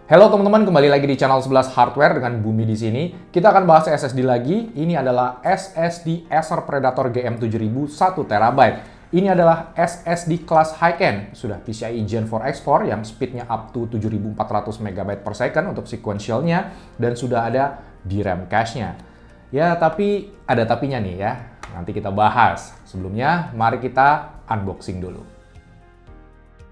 Halo teman-teman, kembali lagi di channel 11 Hardware dengan Bumi di sini. Kita akan bahas SSD lagi. Ini adalah SSD Acer Predator GM7000 1TB. Ini adalah SSD kelas high-end, sudah PCIe Gen 4 X4 yang speednya up to 7400 MB per second untuk sequentialnya, dan sudah ada DRAM cache-nya. Ya, tapi ada tapinya nih ya. Nanti kita bahas. Sebelumnya, mari kita unboxing dulu.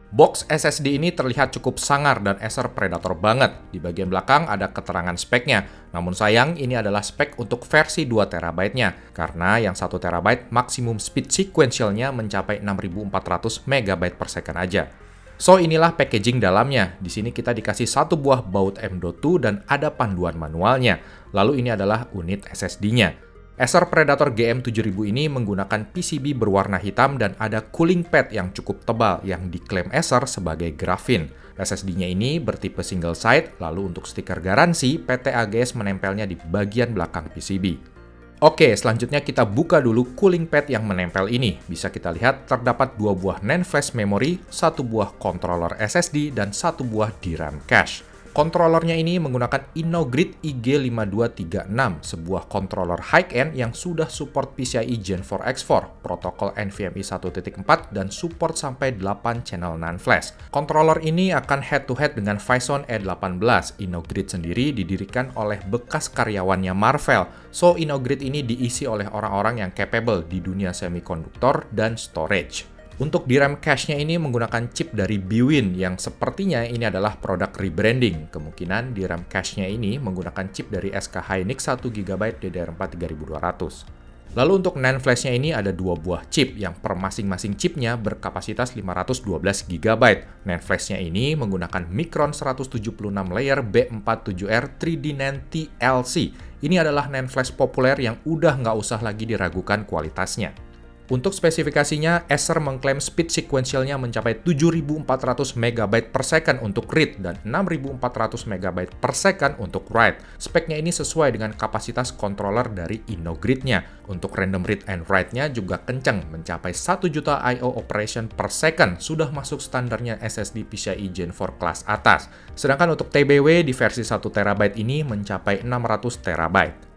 Box SSD ini terlihat cukup sangar dan Acer Predator banget. Di bagian belakang ada keterangan speknya. Namun sayang, ini adalah spek untuk versi 2TB-nya. Karena yang 1TB maksimum speed sequentialnya mencapai 6400 MB per second aja. So, inilah packaging dalamnya. Di sini kita dikasih satu buah baut M.2 dan ada panduan manualnya. Lalu ini adalah unit SSD-nya. Acer Predator GM7000 ini menggunakan PCB berwarna hitam dan ada cooling pad yang cukup tebal yang diklaim Acer sebagai grafin. SSD-nya ini bertipe single side, lalu untuk stiker garansi, PT AGS menempelnya di bagian belakang PCB. Oke, selanjutnya kita buka dulu cooling pad yang menempel ini. Bisa kita lihat terdapat dua buah NAND flash memory, satu buah controller SSD, dan satu buah DRAM cache. Kontrolernya ini menggunakan Innogrid IG5236, sebuah controller high-end yang sudah support PCIe Gen 4 X4, protokol NVMe 1.4, dan support sampai 8 channel NAND flash. Controller ini akan head-to-head dengan Phison E18. Innogrid sendiri didirikan oleh bekas karyawannya Marvell, so Innogrid ini diisi oleh orang-orang yang capable di dunia semikonduktor dan storage. Untuk DRAM cache-nya ini menggunakan chip dari BWin yang sepertinya ini adalah produk rebranding. Kemungkinan DRAM cache-nya ini menggunakan chip dari SK Hynix 1GB DDR4 3200. Lalu untuk NAND flash-nya ini ada dua buah chip yang per masing-masing chipnya berkapasitas 512GB. NAND flash-nya ini menggunakan Micron 176 layer B47R 3D NAND TLC. Ini adalah NAND flash populer yang udah nggak usah lagi diragukan kualitasnya. Untuk spesifikasinya, Acer mengklaim speed sequentialnya mencapai 7400 MB per second untuk read dan 6400 MB per second untuk write. Speknya ini sesuai dengan kapasitas controller dari Innogrid-nya. Untuk random read and write-nya juga kenceng, mencapai 1 juta I/O operation per second, sudah masuk standarnya SSD PCIe Gen 4 kelas atas. Sedangkan untuk TBW di versi 1TB ini mencapai 600 TB.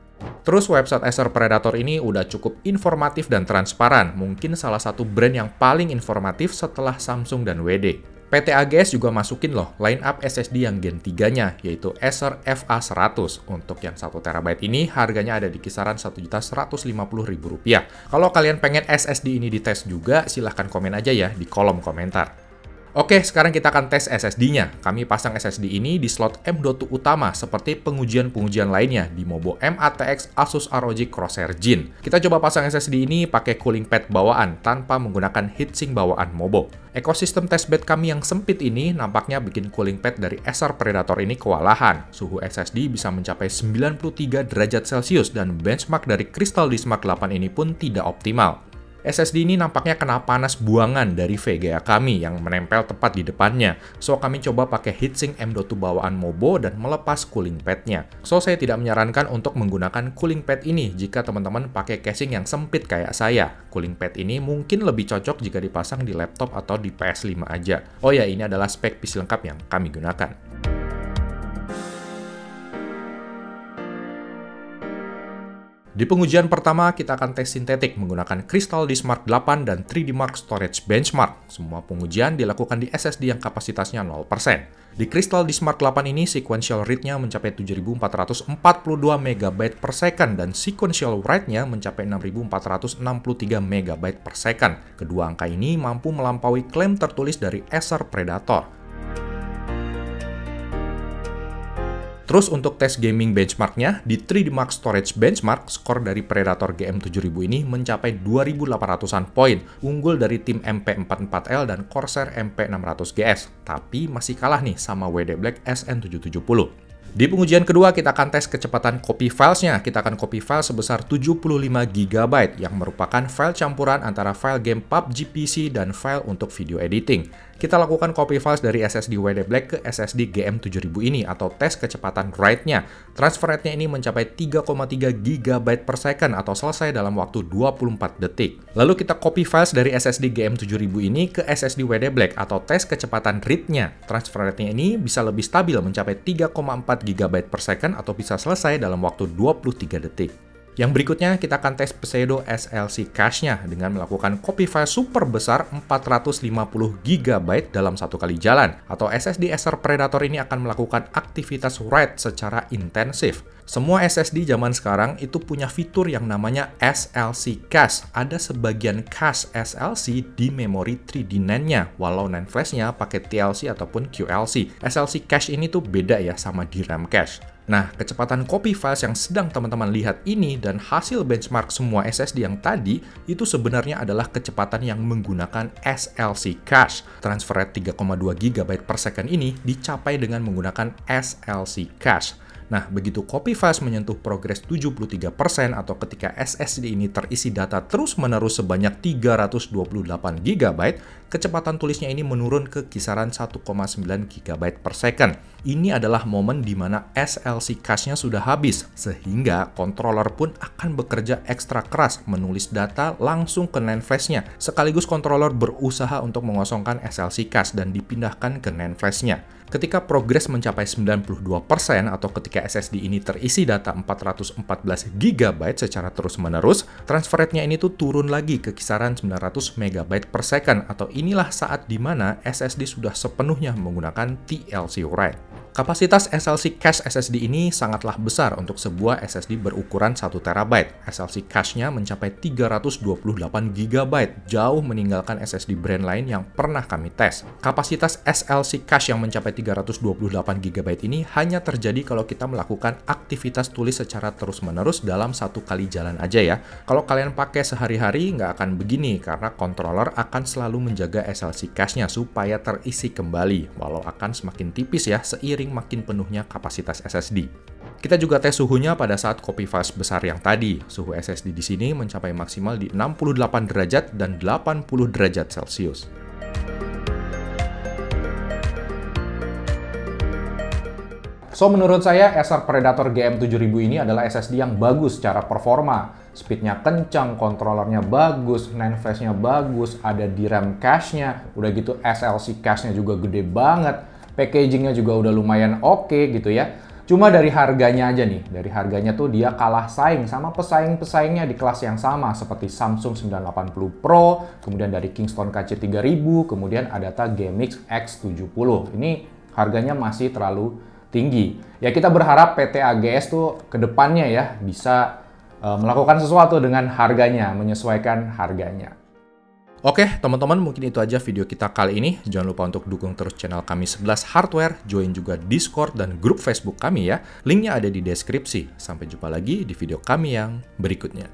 Terus website Acer Predator ini udah cukup informatif dan transparan, mungkin salah satu brand yang paling informatif setelah Samsung dan WD. PT AGS juga masukin loh line up SSD yang Gen 3-nya, yaitu Acer FA100. Untuk yang 1TB ini harganya ada di kisaran Rp1.150.000. Kalau kalian pengen SSD ini dites juga, silahkan komen aja ya di kolom komentar. Oke, sekarang kita akan tes SSD-nya. Kami pasang SSD ini di slot M.2 utama seperti pengujian-pengujian lainnya di Mobo M-ATX Asus ROG Crosshair Gen. Kita coba pasang SSD ini pakai cooling pad bawaan tanpa menggunakan heatsink bawaan Mobo. Ekosistem testbed kami yang sempit ini nampaknya bikin cooling pad dari Acer Predator ini kewalahan. Suhu SSD bisa mencapai 93 derajat Celcius dan benchmark dari Crystal Disk Mark 8 ini pun tidak optimal. SSD ini nampaknya kena panas buangan dari VGA kami yang menempel tepat di depannya. So, kami coba pakai heatsink M.2 bawaan Mobo dan melepas cooling pad-nya. So, saya tidak menyarankan untuk menggunakan cooling pad ini jika teman-teman pakai casing yang sempit kayak saya. Cooling pad ini mungkin lebih cocok jika dipasang di laptop atau di PS5 aja. Oh ya, ini adalah spek PC lengkap yang kami gunakan. Di pengujian pertama, kita akan tes sintetik menggunakan Crystal Disk Mark 8 dan 3D Mark Storage Benchmark. Semua pengujian dilakukan di SSD yang kapasitasnya 0%. Di Crystal Disk Mark 8 ini, sequential read-nya mencapai 7442 MB per second dan sequential write-nya mencapai 6463 MB per second. Kedua angka ini mampu melampaui klaim tertulis dari Acer Predator. Terus untuk tes gaming benchmarknya, di 3D Mark Storage Benchmark, skor dari Predator GM7000 ini mencapai 2800-an poin, unggul dari tim MP44L dan Corsair MP600GS, tapi masih kalah nih sama WD Black SN770. Di pengujian kedua, kita akan tes kecepatan copy filesnya. Kita akan copy file sebesar 75GB, yang merupakan file campuran antara file game PUBG PC dan file untuk video editing. Kita lakukan copy files dari SSD WD Black ke SSD GM7000 ini atau tes kecepatan write-nya. Transfer rate-nya ini mencapai 3,3 GB per second atau selesai dalam waktu 24 detik. Lalu kita copy files dari SSD GM7000 ini ke SSD WD Black atau tes kecepatan read-nya. Transfer rate-nya ini bisa lebih stabil mencapai 3,4 GB per second atau bisa selesai dalam waktu 23 detik. Yang berikutnya, kita akan tes pseudo SLC cache-nya dengan melakukan copy file super besar 450 GB dalam satu kali jalan, atau SSD Acer Predator ini akan melakukan aktivitas write secara intensif. Semua SSD zaman sekarang itu punya fitur yang namanya SLC cache. Ada sebagian cache SLC di memori 3D NAND-nya, walau NAND flash-nya pakai TLC ataupun QLC. SLC cache ini tuh beda ya sama DRAM cache. Nah, kecepatan copy files yang sedang teman-teman lihat ini dan hasil benchmark semua SSD yang tadi itu sebenarnya adalah kecepatan yang menggunakan SLC cache. Transfer rate 3,2 GB per second ini dicapai dengan menggunakan SLC cache. Nah, begitu copy files menyentuh progres 73% atau ketika SSD ini terisi data terus-menerus sebanyak 328 GB, kecepatan tulisnya ini menurun ke kisaran 1,9 GB per second. Ini adalah momen di mana SLC cache-nya sudah habis, sehingga controller pun akan bekerja ekstra keras menulis data langsung ke NAND flash-nya. Sekaligus controller berusaha untuk mengosongkan SLC cache dan dipindahkan ke NAND flash-nya. Ketika progres mencapai 92% atau ketika SSD ini terisi data 414 GB secara terus-menerus, transfer rate-nya ini tuh turun lagi ke kisaran 900 MB per second atau inilah saat di mana SSD sudah sepenuhnya menggunakan TLC write. Kapasitas SLC cache SSD ini sangatlah besar untuk sebuah SSD berukuran 1 TB. SLC cache-nya mencapai 328 GB, jauh meninggalkan SSD brand lain yang pernah kami tes. Kapasitas SLC cache yang mencapai 328 GB ini hanya terjadi kalau kita melakukan aktivitas tulis secara terus-menerus dalam satu kali jalan aja ya. Kalau kalian pakai sehari-hari nggak akan begini karena controller akan selalu menjaga SLC cache-nya supaya terisi kembali, walau akan semakin tipis ya seiring makin penuhnya kapasitas SSD. Kita juga tes suhunya pada saat copy files besar yang tadi. Suhu SSD di sini mencapai maksimal di 68 derajat dan 80 derajat Celcius. So, menurut saya Acer Predator GM7000 ini adalah SSD yang bagus secara performa. Speednya kencang, kontrolernya bagus, NAND flash-nya bagus, ada DRAM cache-nya, udah gitu SLC cache-nya juga gede banget. Packagingnya juga udah lumayan oke gitu ya. Cuma dari harganya aja nih, dari harganya tuh dia kalah saing sama pesaing-pesaingnya di kelas yang sama seperti Samsung 980 Pro, kemudian dari Kingston KC3000, kemudian Adata GMX X70. Ini harganya masih terlalu tinggi. Ya kita berharap PT AGS tuh ke depannya ya bisa melakukan sesuatu dengan harganya, menyesuaikan harganya. Oke, teman-teman, mungkin itu aja video kita kali ini. Jangan lupa untuk dukung terus channel kami 11 Hardware, join juga Discord dan grup Facebook kami ya. Linknya ada di deskripsi. Sampai jumpa lagi di video kami yang berikutnya.